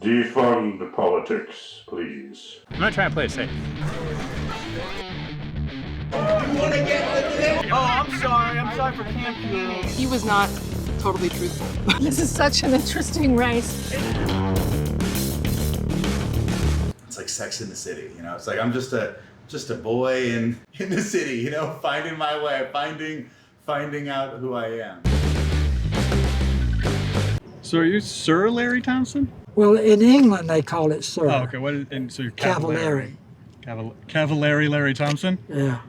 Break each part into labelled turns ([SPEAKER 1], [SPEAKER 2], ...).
[SPEAKER 1] Defund the politics, please.
[SPEAKER 2] I'm not trying to play it safe.
[SPEAKER 3] Oh, I'm sorry for camping.
[SPEAKER 4] He was not totally truthful.
[SPEAKER 5] This is such an interesting race.
[SPEAKER 6] It's like Sex in the City, you know? It's like I'm just a boy in the city, you know, finding my way, finding out who I am.
[SPEAKER 2] So are you Sir Larry Thompson?
[SPEAKER 7] Well, in England they call it Sir.
[SPEAKER 2] Oh, okay. What is, and so you're
[SPEAKER 7] Cavallari.
[SPEAKER 2] Cavallari Larry Thompson?
[SPEAKER 7] Yeah.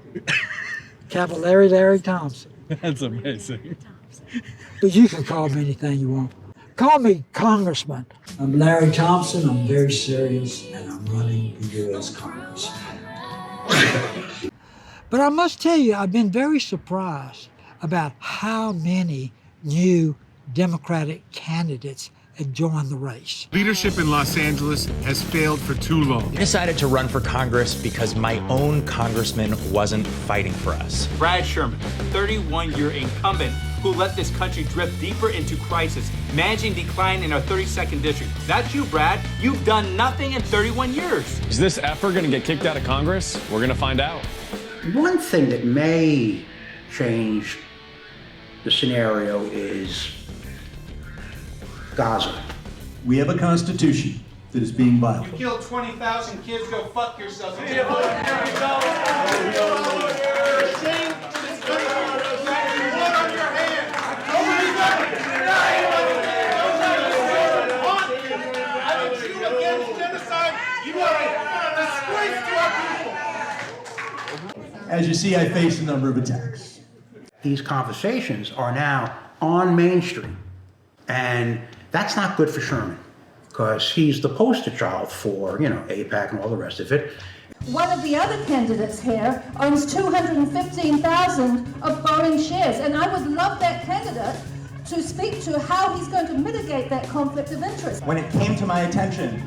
[SPEAKER 7] Cavallari Larry Thompson.
[SPEAKER 2] That's amazing.
[SPEAKER 7] But you can call me anything you want. Call me Congressman. I'm Larry Thompson. I'm very serious, and I'm running the U.S. Congress. But I must tell you, I've been very surprised about how many new Democratic candidates have joined the race.
[SPEAKER 8] Leadership in Los Angeles has failed for too long.
[SPEAKER 9] I decided to run for Congress because my own congressman wasn't fighting for us.
[SPEAKER 3] Brad Sherman, 31-year incumbent who let this country drift deeper into crisis, managing decline in our 32nd district. That's you, Brad. You've done nothing in 31 years.
[SPEAKER 10] Is this effer going to get kicked out of Congress? We're going to find out.
[SPEAKER 11] One thing that may change the scenario is Gaza.
[SPEAKER 12] We have a constitution that is being violated.
[SPEAKER 3] You killed 20,000 kids, go fuck yourself.
[SPEAKER 12] As you see, I face a number of attacks.
[SPEAKER 11] These conversations are now on Main Street, and that's not good for Sherman, because he's the poster child for, AIPAC and all the rest of it.
[SPEAKER 5] One of the other candidates here owns 215,000 of Boeing shares, and I would love that candidate to speak to how he's going to mitigate that conflict of interest.
[SPEAKER 13] When it came to my attention,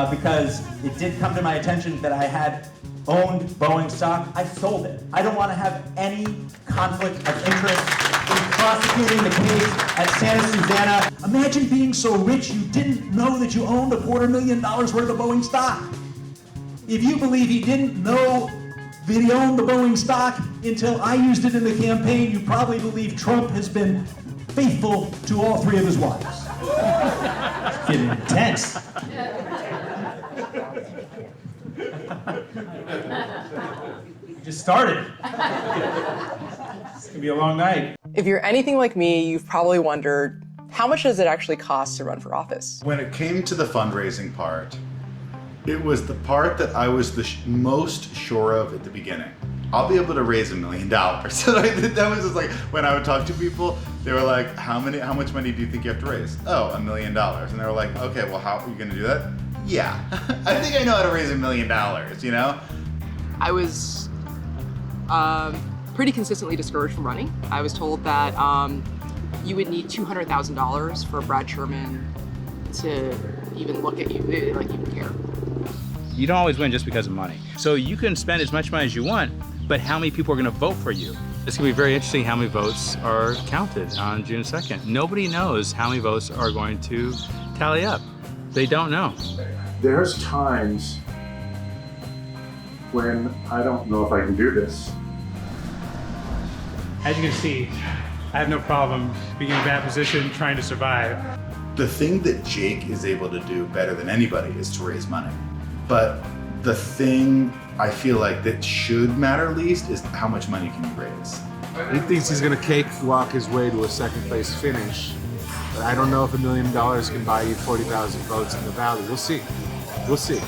[SPEAKER 13] because it did come to my attention that I had owned Boeing stock, I sold it. I don't want to have any conflict of interest in prosecuting the case at Santa Susana.
[SPEAKER 12] Imagine being so rich you didn't know that you owned $250,000 worth of Boeing stock. If you believe he didn't know that he owned the Boeing stock until I used it in the campaign, you probably believe Trump has been faithful to all three of his wives. It's getting intense.
[SPEAKER 13] Just started. It's gonna be a long night.
[SPEAKER 4] If you're anything like me, you've probably wondered, how much does it actually cost to run for office?
[SPEAKER 6] When it came to the fundraising part, it was the part that I was the most sure of at the beginning. I'll be able to raise $1 million. So that was just like, when I would talk to people, they were like, how much money do you think you have to raise? Oh, $1 million. And they were like, okay, well, how are you gonna do that? Yeah, I think I know how to raise $1 million, you know?
[SPEAKER 4] I was pretty consistently discouraged from running. I was told that you would need $200,000 for Brad Sherman to even look at you, like even care.
[SPEAKER 2] You don't always win just because of money. So you can spend as much money as you want, but how many people are going to vote for you? It's going to be very interesting how many votes are counted on June 2nd. Nobody knows how many votes are going to tally up. They don't know.
[SPEAKER 1] There's times when I don't know if I can do this.
[SPEAKER 8] As you can see, I have no problem being in a bad position, trying to survive.
[SPEAKER 6] The thing that Jake is able to do better than anybody is to raise money. But the thing I feel like that should matter least is how much money can you raise.
[SPEAKER 8] He thinks he's gonna cakewalk his way to a second place finish. But I don't know if $1 million can buy you 40,000 votes in the valley. We'll see. We'll see.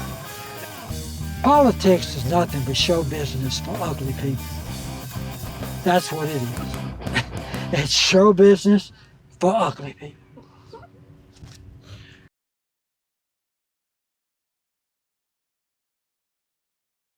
[SPEAKER 7] Politics is nothing but show business for ugly people. That's what it is. It's show business for ugly people.